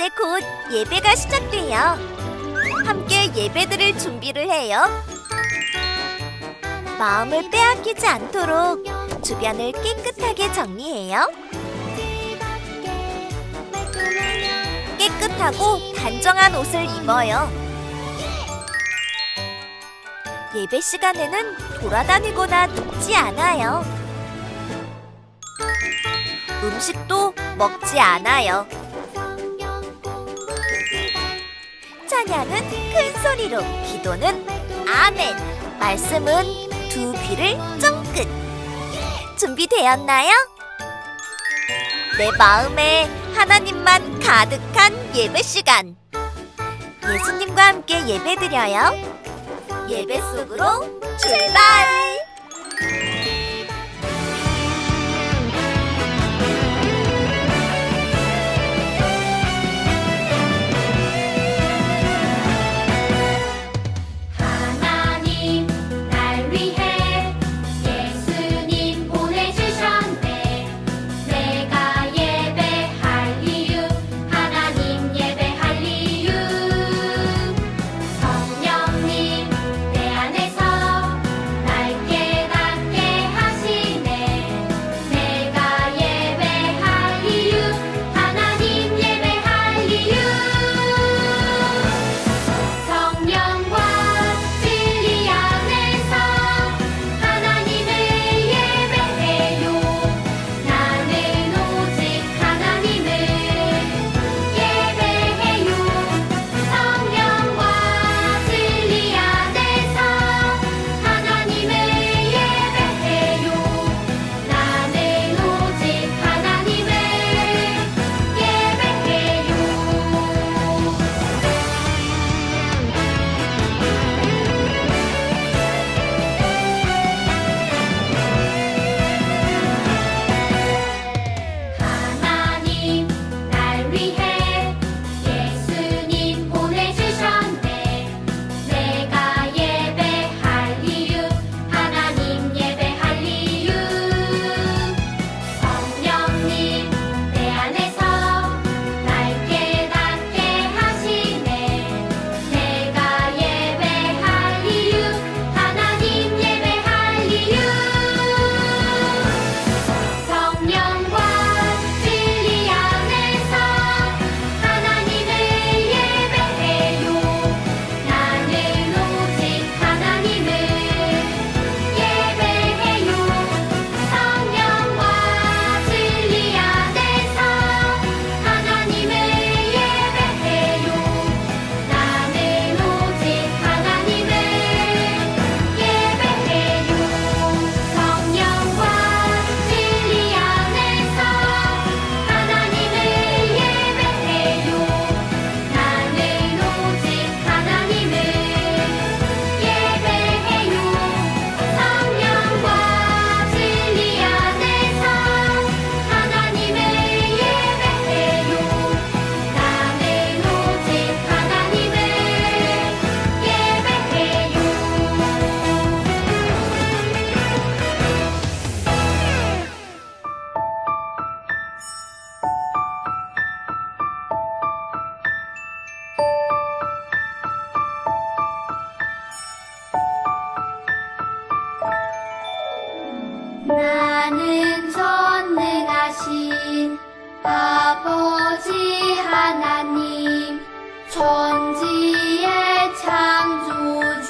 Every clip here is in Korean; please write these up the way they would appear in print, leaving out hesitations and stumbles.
이제 곧 예배가 시작돼요. 함께 예배드릴 준비를 해요. 마음을 빼앗기지 않도록 주변을 깨끗하게 정리해요. 깨끗하고 단정한 옷을 입어요. 예배 시간에는 돌아다니거나 눕지 않아요. 음식도 먹지 않아요. 찬양은 큰 소리로, 기도는 아멘, 말씀은 두 귀를 쫑긋. 준비되었나요? 내 마음에 하나님만 가득한 예배 시간. 예수님과 함께 예배드려요. 예배 속으로 출발! 하나님 날 위해 예수님 보내주셨네. 내가 예배할 이유, 하나님 예배할 이유. 성령님 내 안에서 날 깨닫게 하시네. 내가 예배할 이유, 하나님 예배할 이유. 성령과 진리 안에서 하나님을 예배해요. 나는 오직 하나님을 예배해요. 성령과 진리 안에서 하나님을 예배해요. 나는 오직 하나님을 하나님 날 위해 예수님 보내주셨네. 내가 예배할 이유, 하나님 예배할 이유. 성령님 내 안에서 날 깨닫게 하시네. 내가 예배할 이유, 하나님 예배할 이유. 성령과 진리 안에서 하나님을 예배해요. 나는 오직 하나님을 예배해요. 성령과 진리 안에서 하나님을 예배해요. 나는 오직 하나님을 예배해요. 성령과 진리 안에서 하나님을 예배해요. 나는 오직 하나님을 예배해요. 성령과 진리 안에서 하나님을 예배해요. 나는 오직 하나님을 나는 전능하신 아버지 하나님, 천지의 창조주를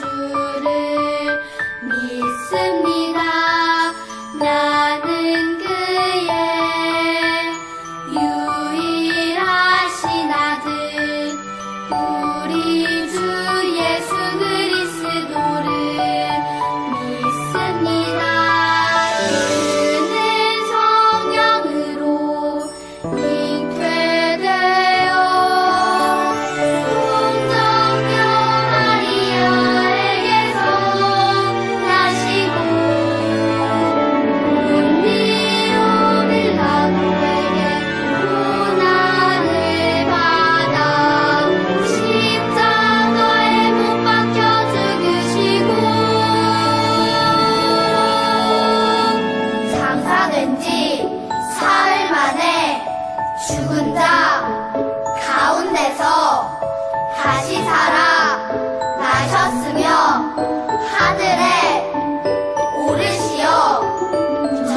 믿습니다. 나는 그의 유일하신 아들, 우리 주 예수 그리스도를 믿습니다. 그는 성령으로 잉태되어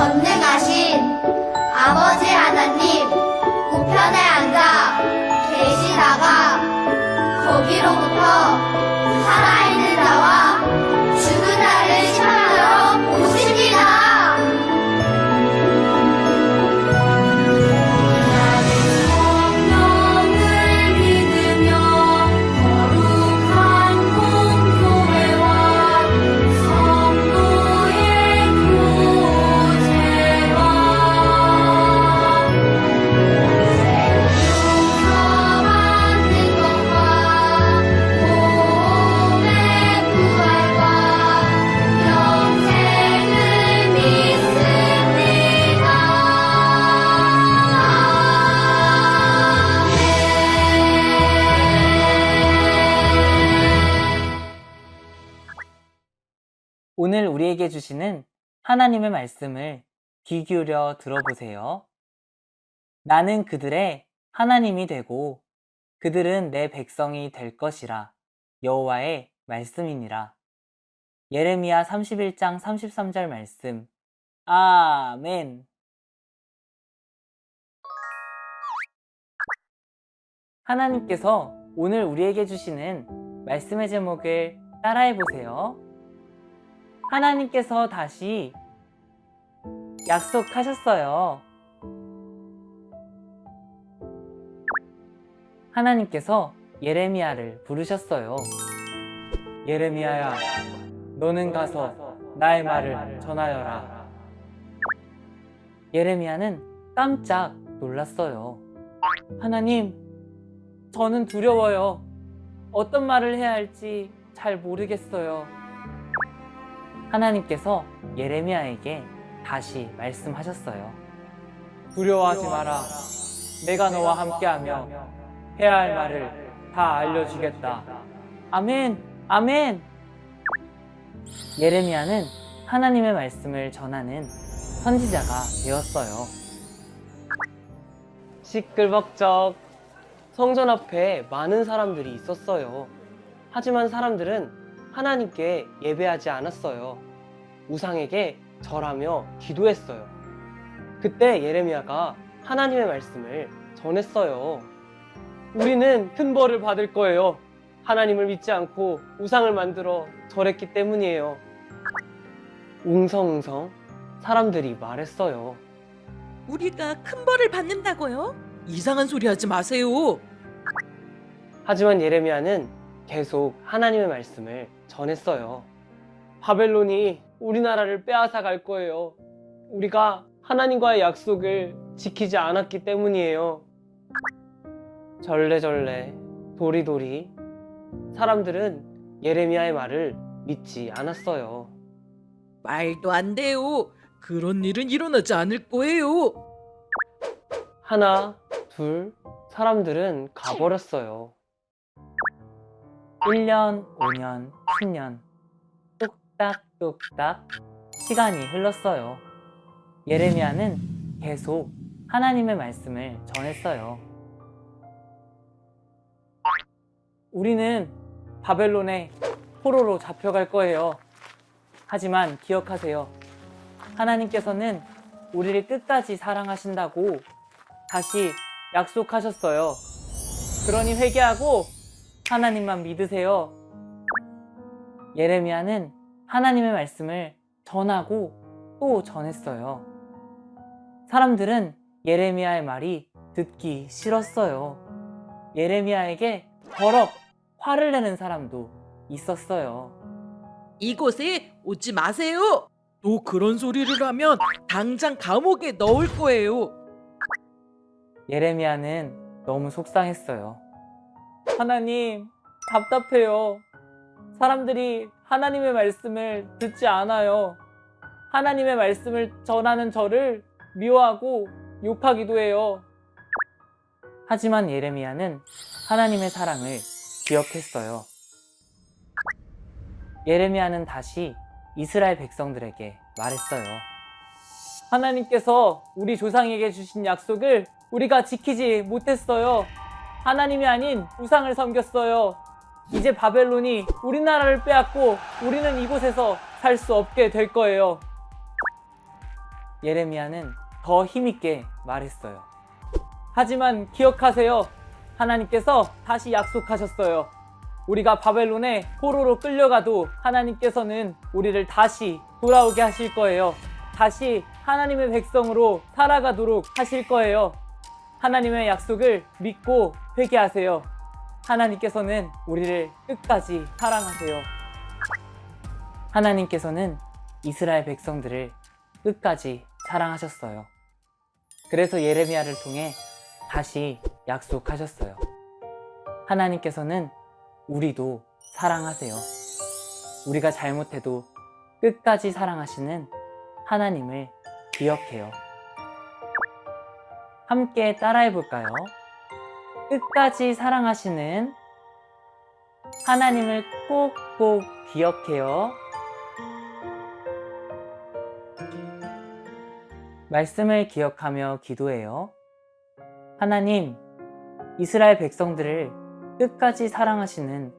전능하신 아버지 하나님 우편에 앉아 계시다가 거기로부터 살아있는 자와 죽은 자를 심판하러 오십니다. 성령을 믿으며 거룩한 공교회와 성도의 교제와 용서받는 것과 몸의 부활과 영생을 믿습니다. 오늘 우리에게 주시는 하나님의 말씀을 귀 기울여 들어보세요. 나는 그들의 하나님이 되고 그들은 내 백성이 될 것이라. 여호와의 말씀이니라. 예레미야 31장 33절 말씀. 아멘. 하나님께서 오늘 우리에게 주시는 말씀의 제목을 따라해 보세요. 하나님께서 다시 약속하셨어요. 하나님께서 예레미야를 부르셨어요. 예레미야야, 너는 가서 나의 말을 전하여라. 예레미야는 깜짝 놀랐어요. 하나님, 저는 두려워요. 어떤 말을 해야 할지 잘 모르겠어요. 하나님께서 예레미야에게 다시 말씀하셨어요. 두려워하지 마라. 내가 너와 함께하며 해야 할 말을 다 알려주겠다. 아멘, 아멘. 예레미야는 하나님의 말씀을 전하는 선지자가 되었어요. 시끌벅적. 성전 앞에 많은 사람들이 있었어요. 하지만 사람들은 하나님께 예배하지 않았어요. 우상에게 절하며 기도했어요. 그때 예레미야가 하나님의 말씀을 전했어요. 우리는 큰 벌을 받을 거예요. 하나님을 믿지 않고 우상을 만들어 절했기 때문이에요. 웅성웅성 사람들이 말했어요. 우리가 큰 벌을 받는다고요? 이상한 소리 하지 마세요. 하지만 예레미야는 계속 하나님의 말씀을 전했어요. 바벨론이 우리나라를 빼앗아 갈 거예요. 우리가 하나님과의 약속을 지키지 않았기 때문이에요. 절레절레, 도리도리 사람들은 예레미야의 말을 믿지 않았어요. 말도 안 돼요. 그런 일은 일어나지 않을 거예요. 하나, 둘, 사람들은 가버렸어요. 1년, 5년, 10년 뚝딱뚝딱 시간이 흘렀어요. 예레미야는 계속 하나님의 말씀을 전했어요. 우리는 바벨론에 포로로 잡혀갈 거예요. 하지만 기억하세요. 하나님께서는 우리를 끝까지 사랑하신다고 다시 약속하셨어요. 그러니 회개하고 하나님만 믿으세요. 예레미야는 하나님의 말씀을 전하고 또 전했어요. 사람들은 예레미야의 말이 듣기 싫었어요. 예레미야에게 버럭 화를 내는 사람도 있었어요. 이곳에 오지 마세요. 또 그런 소리를 하면 당장 감옥에 넣을 거예요. 예레미야는 너무 속상했어요. 하나님, 답답해요. 사람들이 하나님의 말씀을 듣지 않아요. 하나님의 말씀을 전하는 저를 미워하고 욕하기도 해요. 하지만 예레미야는 하나님의 사랑을 기억했어요. 예레미야는 다시 이스라엘 백성들에게 말했어요. 하나님께서 우리 조상에게 주신 약속을 우리가 지키지 못했어요. 하나님이 아닌 우상을 섬겼어요. 이제 바벨론이 우리나라를 빼앗고 우리는 이곳에서 살 수 없게 될 거예요. 예레미야는 더 힘있게 말했어요. 하지만 기억하세요. 하나님께서 다시 약속하셨어요. 우리가 바벨론에 포로로 끌려가도 하나님께서는 우리를 다시 돌아오게 하실 거예요. 다시 하나님의 백성으로 살아가도록 하실 거예요. 하나님의 약속을 믿고 회개하세요. 하나님께서는 우리를 끝까지 사랑하세요. 하나님께서는 이스라엘 백성들을 끝까지 사랑하셨어요. 그래서 예레미야를 통해 다시 약속하셨어요. 하나님께서는 우리도 사랑하세요. 우리가 잘못해도 끝까지 사랑하시는 하나님을 기억해요. 함께 따라해 볼까요? 끝까지 사랑하시는 하나님을 꼭꼭 기억해요. 말씀을 기억하며 기도해요. 하나님, 이스라엘 백성들을 끝까지 사랑하시는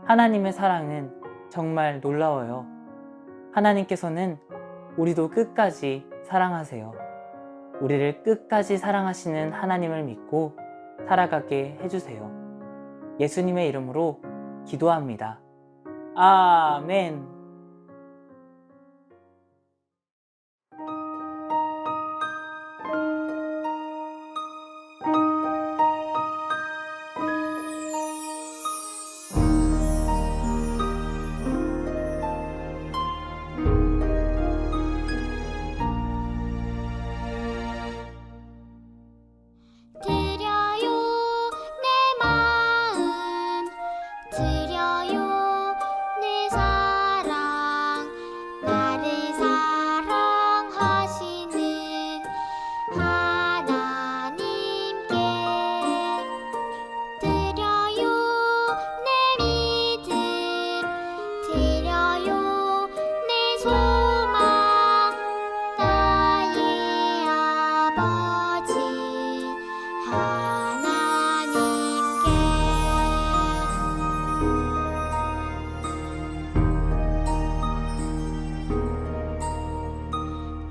하나님의 사랑은 정말 놀라워요. 하나님께서는 우리도 끝까지 사랑하세요. 우리를 끝까지 사랑하시는 하나님을 믿고 살아가게 해주세요. 예수님의 이름으로 기도합니다. 아멘. 드려요 내 마음 드려요 내 사랑 나를 사랑하시는 하나님께 드려요 내 믿음 드려요 내 소망 나의 아버지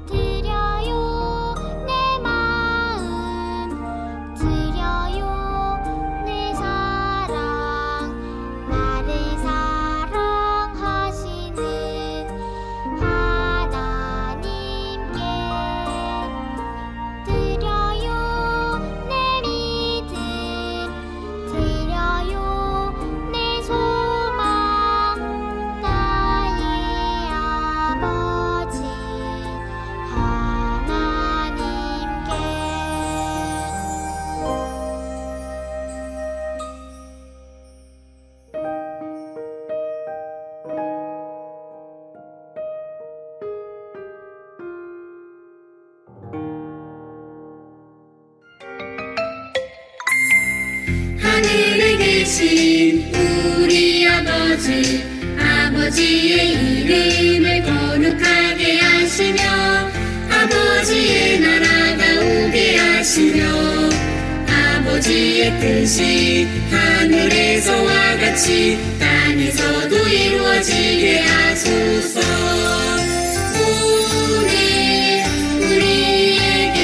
드려요 내 마음 드려요 내 사랑 나를 사랑하시는 하나님께 드려요 내 믿음 드려요 내 소망 나의 아버지 하나님께 하늘에 계신 우리 아버지 아버지의 이름을 거룩하게 하시며 아버지의 나라가 오게 하시며 아버지의 뜻이 하늘에서와 같이 땅에서도 이루어지게 하소서. 오늘 우리에게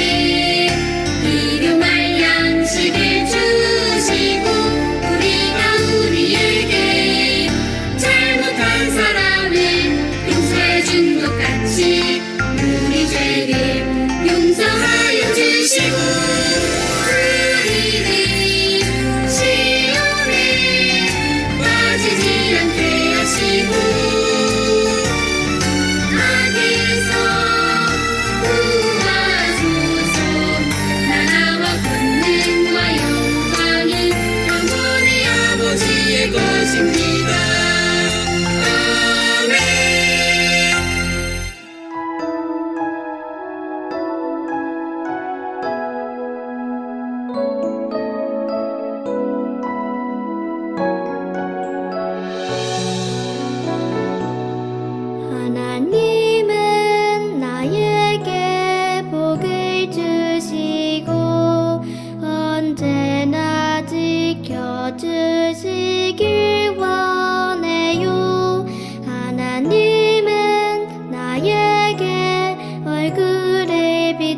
일용할 양식을 주시고 우리가 우리에게 잘못한 사람을 용서해 준 것 같이 우리 죄를 용서하여 주시고 우리를 시험에 빠지지 않게 하시고 악에서 구하소서. 나라와 권능과 영광은 영원히 아버지의 것입니다. 아멘.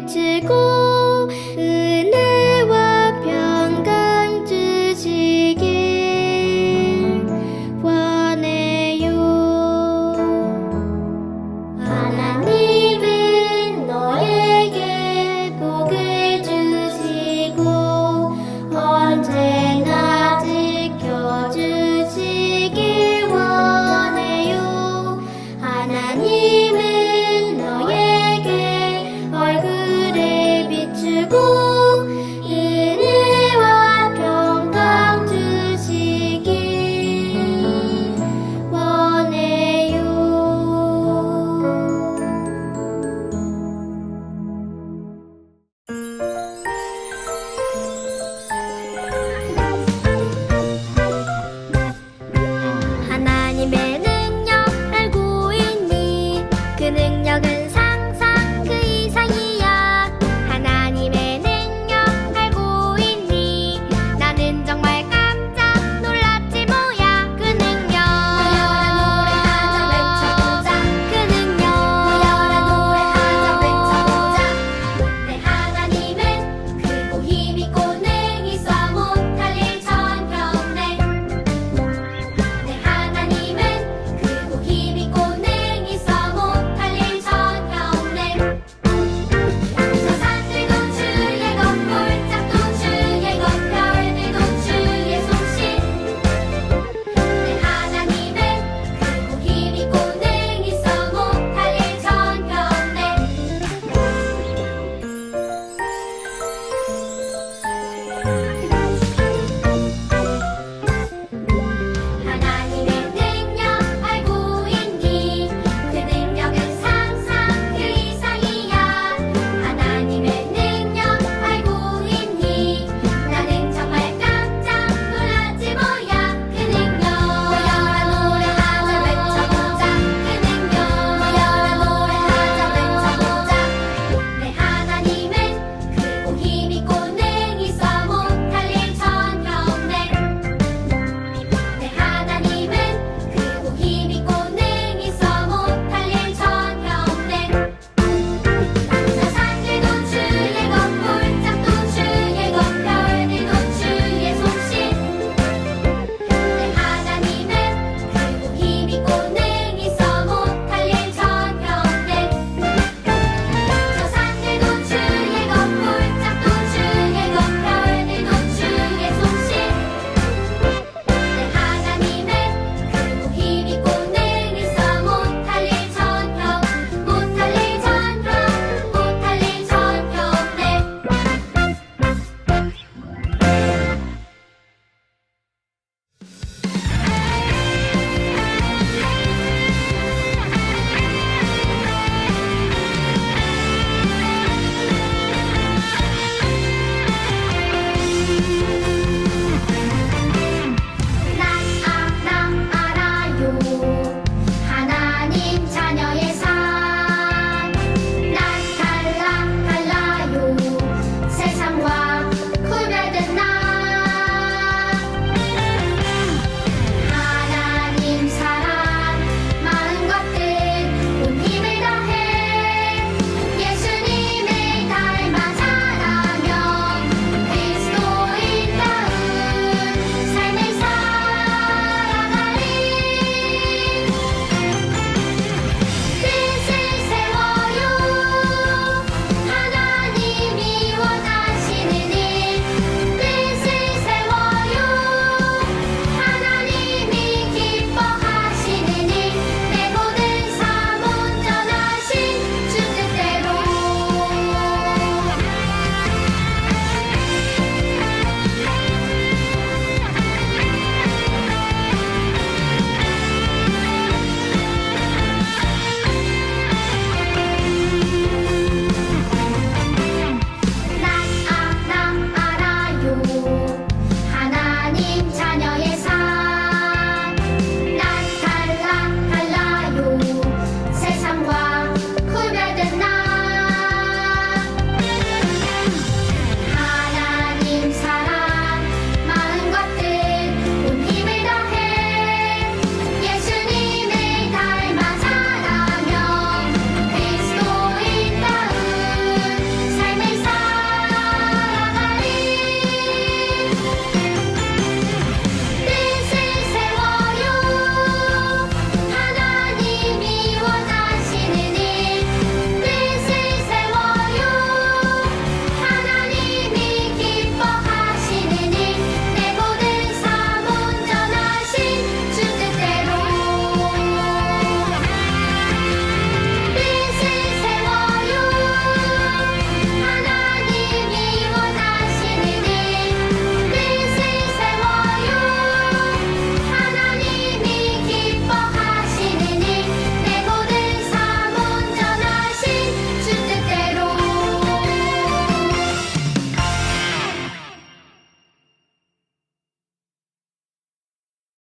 외치고